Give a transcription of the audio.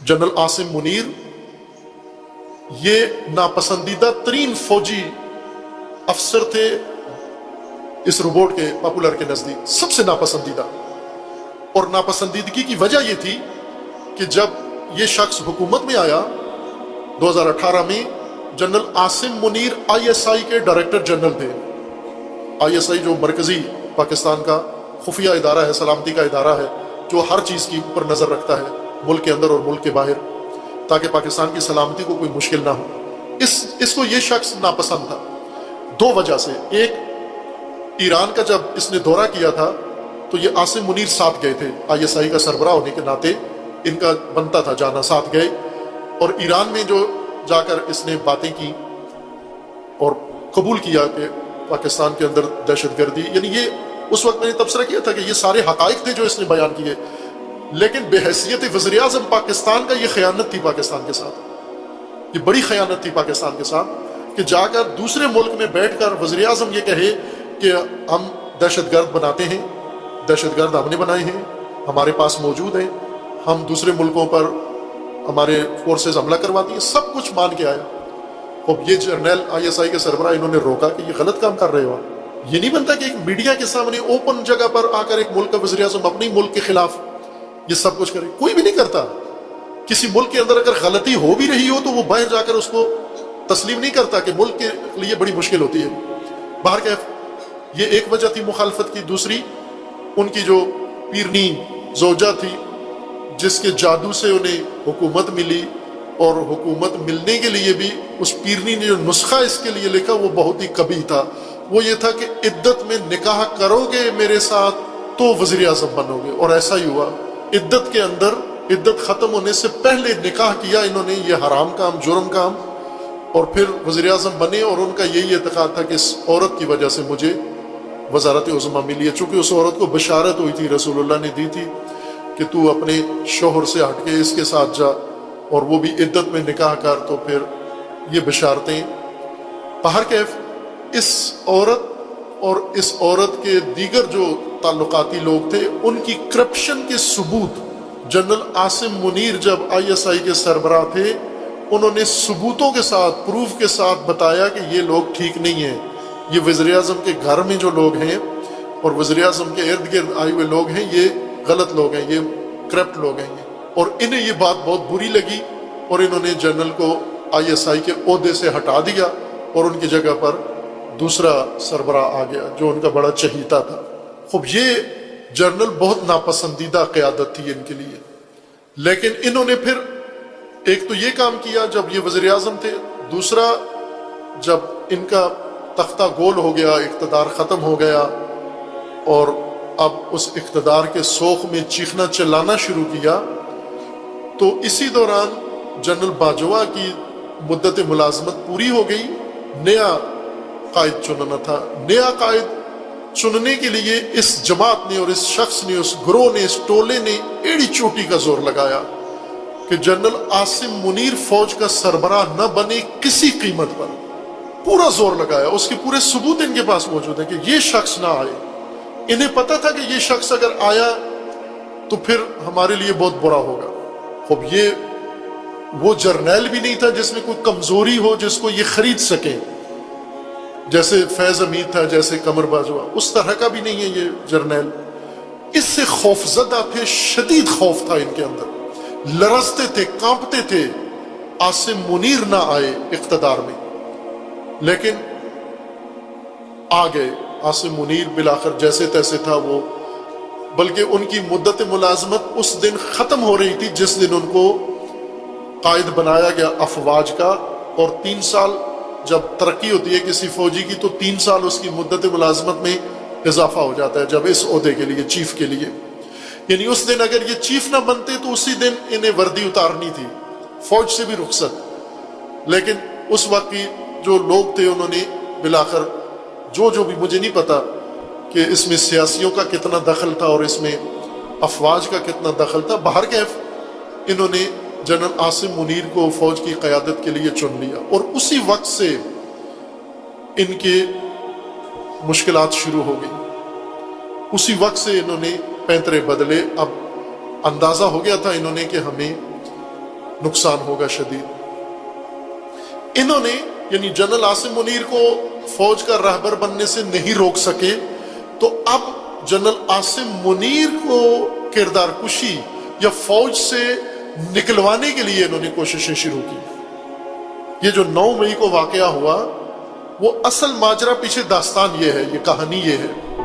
General Asim Munir یہ ناپسندیدہ ترین فوجی افسر تھے اس روبوٹ کے پاپولر کے نزدیک، سب سے ناپسندیدہ. اور ناپسندیدگی کی وجہ یہ تھی کہ جب یہ شخص حکومت میں آیا 2018 میں، جنرل عاصم منیر ISI کے ڈائریکٹر جنرل تھے. ISI جو مرکزی پاکستان کا خفیہ ادارہ ہے، سلامتی کا ادارہ ہے، جو ہر چیز کی اوپر نظر رکھتا ہے ملک کے اندر اور ملک کے باہر، تاکہ پاکستان کی سلامتی کو کوئی مشکل نہ ہو. اس کو یہ شخص ناپسند تھا دو وجہ سے. ایک، ایران کا جب اس نے دورہ کیا تھا تو یہ عاصم منیر ساتھ گئے تھے، ISI کا سربراہ ہونے کے ناطے ان کا بنتا تھا جانا، ساتھ گئے. اور ایران میں جو جا کر اس نے باتیں کی اور قبول کیا کہ پاکستان کے اندر دہشت گردی، یعنی یہ اس وقت میں نے تبصرہ کیا تھا کہ یہ سارے حقائق تھے جو اس نے بیان کیے، لیکن بحیثیت وزیر اعظم پاکستان کا یہ خیانت تھی پاکستان کے ساتھ. یہ بڑی خیانت تھی پاکستان کے ساتھ کہ جا کر دوسرے ملک میں بیٹھ کر وزیر اعظم یہ کہے کہ ہم دہشت گرد بناتے ہیں، دہشت گرد ہم نے بنائے ہیں، ہمارے پاس موجود ہیں، ہم دوسرے ملکوں پر ہمارے فورسز حملہ کرواتی ہیں، سب کچھ مان کے آیا. اب یہ جرنیل ISI کے سربراہ انہوں نے روکا کہ یہ غلط کام کر رہے ہو. یہ نہیں بنتا کہ ایک میڈیا کے سامنے اوپن جگہ پر آ کر ایک ملک کا وزیر اعظم اپنی ملک کے خلاف یہ سب کچھ کرے. کوئی بھی نہیں کرتا. کسی ملک کے اندر اگر غلطی ہو بھی رہی ہو تو وہ باہر جا کر اس کو تسلیم نہیں کرتا کہ ملک کے لیے بڑی مشکل ہوتی ہے. باہر کیف یہ ایک وجہ تھی مخالفت کی. دوسری، ان کی جو پیرنی زوجہ تھی جس کے جادو سے انہیں حکومت ملی، اور حکومت ملنے کے لیے بھی اس پیرنی نے جو نسخہ اس کے لیے لکھا وہ بہت ہی قبیح تھا. وہ یہ تھا کہ عدت میں نکاح کرو گے میرے ساتھ تو وزیر اعظم بنو گے. اور ایسا ہی ہوا. عدت کے اندر، عدت ختم ہونے سے پہلے نکاح کیا انہوں نے، یہ حرام کام، جرم کام، اور پھر وزیر اعظم بنے. اور ان کا یہی اعتقاد تھا کہ اس عورت کی وجہ سے مجھے وزارت عظمیٰ ملی ہے. چونکہ اس عورت کو بشارت ہوئی تھی، رسول اللہ نے دی تھی کہ تو اپنے شوہر سے ہٹ کے اس کے ساتھ جا اور وہ بھی عدت میں نکاح کر. تو پھر یہ بشارتیں. باہر کیف اس عورت اور اس عورت کے دیگر جو تعلقاتی لوگ تھے ان کی کرپشن کے ثبوت، جنرل عاصم منیر جب ISI کے سربراہ تھے انہوں نے ثبوتوں کے ساتھ، پروف کے ساتھ بتایا کہ یہ لوگ ٹھیک نہیں ہیں، یہ وزیر اعظم کے گھر میں جو لوگ ہیں اور وزیر اعظم کے ارد گرد آئے ہوئے لوگ ہیں یہ غلط لوگ ہیں، یہ کرپٹ لوگ ہیں. اور انہیں یہ بات بہت بری لگی اور انہوں نے جنرل کو ISI کے عہدے سے ہٹا دیا اور ان کی جگہ پر دوسرا سربراہ آ گیا جو ان کا بڑا چہیتا تھا. خوب یہ جنرل بہت ناپسندیدہ قیادت تھی ان کے لیے. لیکن انہوں نے پھر ایک تو یہ کام کیا جب یہ وزیر اعظم تھے، دوسرا جب ان کا تختہ گول ہو گیا، اقتدار ختم ہو گیا اور اب اس اقتدار کے سوخ میں چیخنا چلانا شروع کیا، تو اسی دوران جنرل باجوہ کی مدت ملازمت پوری ہو گئی. نیا قائد چننا تھا. نیا قائد چننے کے لیے اس جماعت نے اور اس شخص نے، اس گروہ نے، اس ٹولے نے ایڑی چوٹی کا زور لگایا کہ جنرل عاصم منیر فوج کا سربراہ نہ بنے کسی قیمت پر. پورا زور لگایا. اس کے پورے ثبوت ان کے پاس موجود ہیں کہ یہ شخص نہ آئے. انہیں پتا تھا کہ یہ شخص اگر آیا تو پھر ہمارے لیے بہت برا ہوگا. خب یہ وہ جرنیل بھی نہیں تھا جس میں کوئی کمزوری ہو جس کو یہ خرید سکے، جیسے فیض حمید تھا، جیسے قمر باجوہ، اس طرح کا بھی نہیں ہے یہ جرنیل. اس سے خوفزدہ تھے، شدید خوف تھا ان کے اندر، لرزتے تھے، کانپتے تھے. عاصم منیر نہ آئے اقتدار میں، لیکن آ گئے. عاصم منیر بالآخر جیسے تیسے تھا وہ، بلکہ ان کی مدت ملازمت اس دن ختم ہو رہی تھی جس دن ان کو قائد بنایا گیا افواج کا. اور 3 سال جب ترقی ہوتی ہے کسی فوجی کی تو 3 سال اس کی مدت ملازمت میں اضافہ ہو جاتا ہے جب اس عہدے کے لیے، چیف کے لیے. یعنی اس دن اگر یہ چیف نہ بنتے تو اسی دن انہیں وردی اتارنی تھی، فوج سے بھی رخصت. لیکن اس وقت کی جو لوگ تھے انہوں نے بالآخر جو بھی، مجھے نہیں پتا کہ اس میں سیاسیوں کا کتنا دخل تھا اور اس میں افواج کا کتنا دخل تھا. باہر کیف انہوں نے جنرل عاصم منیر کو فوج کی قیادت کے لیے چن لیا. اور اسی وقت سے ان کے مشکلات شروع ہو گئی. اسی وقت سے انہوں نے پینترے بدلے. اب اندازہ ہو گیا تھا انہوں نے کہ ہمیں نقصان ہوگا شدید۔ انہوں نے یعنی جنرل عاصم منیر کو فوج کا رہبر بننے سے نہیں روک سکے، تو اب جنرل عاصم منیر کو کردار کشی یا فوج سے نکلوانے کے لیے انہوں نے کوششیں شروع کی۔ یہ جو 9 مئی کو واقعہ ہوا، وہ اصل ماجرا پیچھے داستان یہ ہے، یہ کہانی یہ ہے